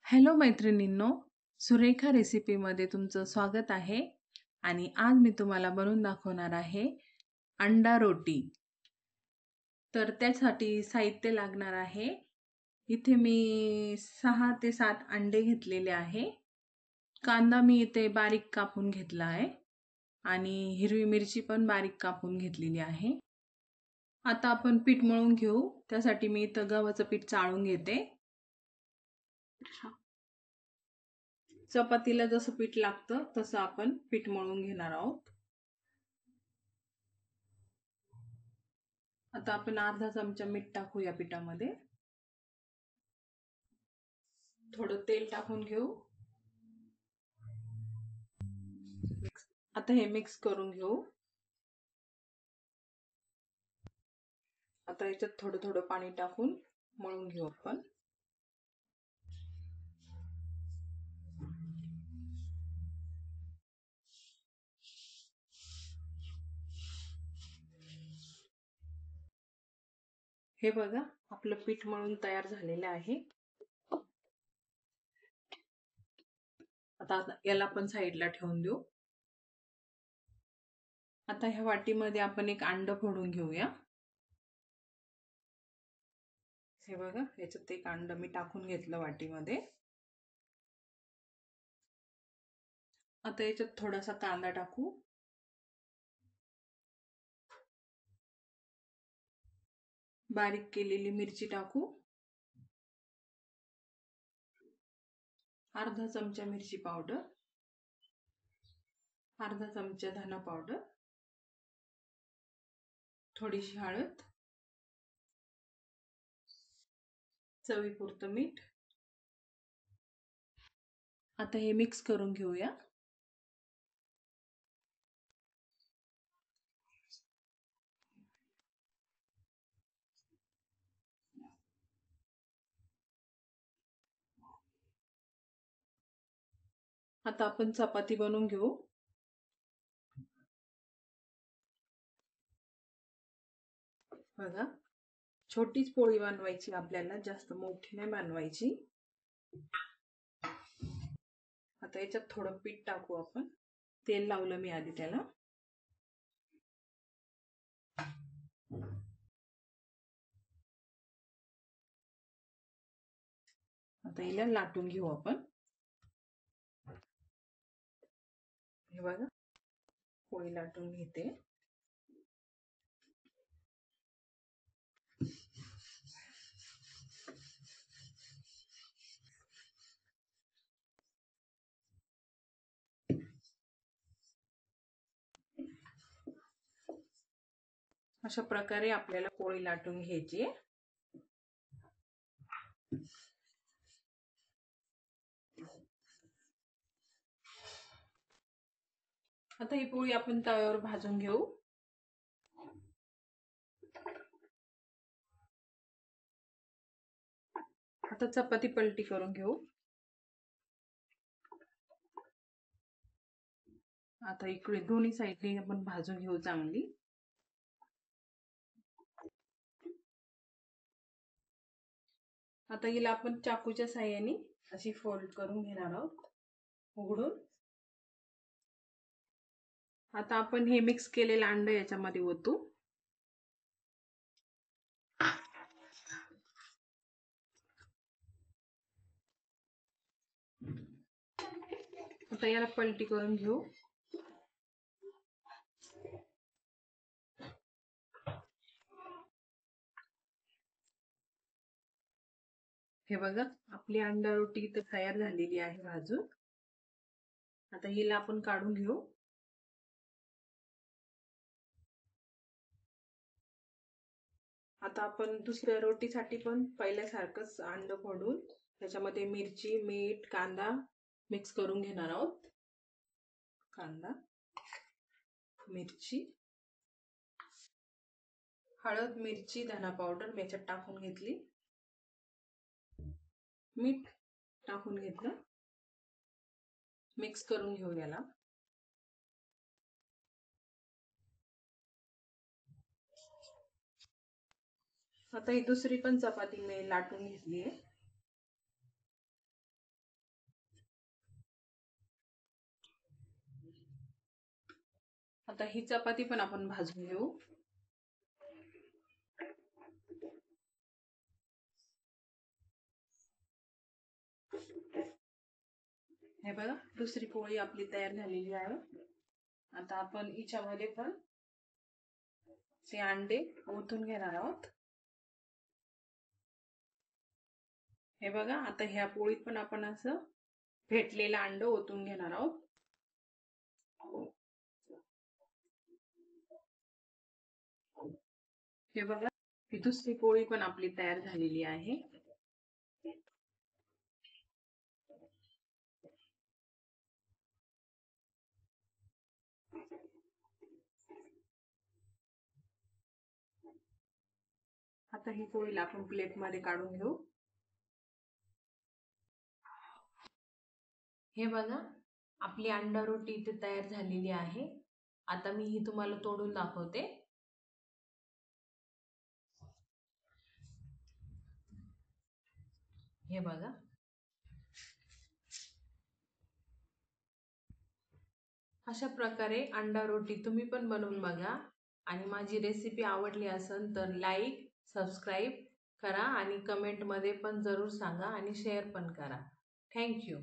Hello मैत्रिणींनो, सुरेखा रेसिपीमध्ये तुमचं स्वागत आहे. आणि आज मी तुम्हाला बनवून दाखवणार आहे अंडा रोटी. तर त्यासाठी साहित्य लागणार आहे. इथे मी 6 ते 7 अंडे घेतलेले आहे. कांदा मी इथे बारीक कापून घेतला आहे आणि हिरवी मिरची पण बारीक कापून घेतलेली आहे. आता आपण पीठ मळून घेऊ. त्यासाठी मी इथं गव्हाचं पीठ चाळून घेते. चपातीला जसं पीठ लागतं तसं आपण पीठ मळून घेणार आहोत. आता आपण अर्धा चमचा मीठ टाकू या पिठामध्ये. थोडं तेल टाकून घेऊ. आता हे मिक्स करून घेऊ. आता याच्यात थोडं थोडं पाणी टाकून मळून घेऊ आपण. हे बघा, आपलं पीठ मळून तयार झालेलं आहे. आता याला आपण साईडला ठेवून देऊ. आता ह्या वाटीमध्ये आपण एक अंड फोडून घेऊया. हे बघा, याच्यात एक अंड मी टाकून घेतलं वाटीमध्ये. आता याच्यात थोडासा कांदा टाकू. बारीक केलेली मिरची टाकू. अर्धा चमचा मिरची पावडर, अर्धा चमचा धना पावडर, थोडीशी हळद, चवीपुरतं मीठ. आता हे मिक्स करून घेऊया. आता आपण चपाती बनवून घेऊ. बघा, छोटीच पोळी बनवायची आपल्याला, जास्त मोठी नाही बनवायची. आता याच्यात थोडं पीठ टाकू आपण. तेल लावलं मी आधी त्याला. आता हिला लाटून घेऊ आपण. हे बघा, पोळी लाटून घेते. अशा प्रकारे आपल्याला पोळी लाटून घ्यायची. आता ही पोळी आपण तव्यावर भाजून घेऊ. आता चपाती पलटी करून घेऊ. आता इकडे दोन्ही साईडने आपण भाजून घेऊ चांगली. आता हिला आपण चाकूच्या साहाय्याने अशी फोल्ड करून घेणार आहोत, उघडून. आता आपण हे मिक्स केलेलं अंड याच्यामध्ये ओतू. आता याला पलटी करून घेऊ. हे बघा, आपली अंडा रोटी इथे तयार झालेली आहे भाजून. आता हिला आपण काढून घेऊ. आता आपण दुसऱ्या रोटीसाठी पण पहिल्यासारखंच अंड फोडून त्याच्यामध्ये मिरची, मीठ, कांदा मिक्स करून घेणार आहोत. कांदा, मिरची, हळद, मिरची, धना पावडर मी याच्यात टाकून घेतली. मीठ टाकून घेतलं. मिक्स करून घेऊ याला. आता ही दुसरी पण चपाती मी लाटून घेतली आहे. आता ही चपाती पण आपण भाजून घेऊ. हे बघा, दुसरी पोळी आपली तयार झालेली आहे. आता आपण हिच्यामध्ये पण ते अंडे ओतून घेणार आहोत. हे बघा, आता ह्या पोळीत पण आपण असं फेटलेलं अंड ओतून घेणार आहोत. हे बघा, ही दुसरी पोळी पण आपली तयार झालेली आहे. आता ही पोळीला आपण प्लेटमध्ये काढून घेऊ. हे बघा, आपली अंडा रोटी इथे तयार झालेली आहे. आता मी ही तुम्हाला तोडून दाखवते. हे बघा, अशा प्रकारे अंडा रोटी तुम्ही पण बनवून बघा. आणि माझी रेसिपी आवडली असेल तर लाईक, सबस्क्राईब करा आणि कमेंटमध्ये पण जरूर सांगा आणि शेअर पण करा. थँक्यू.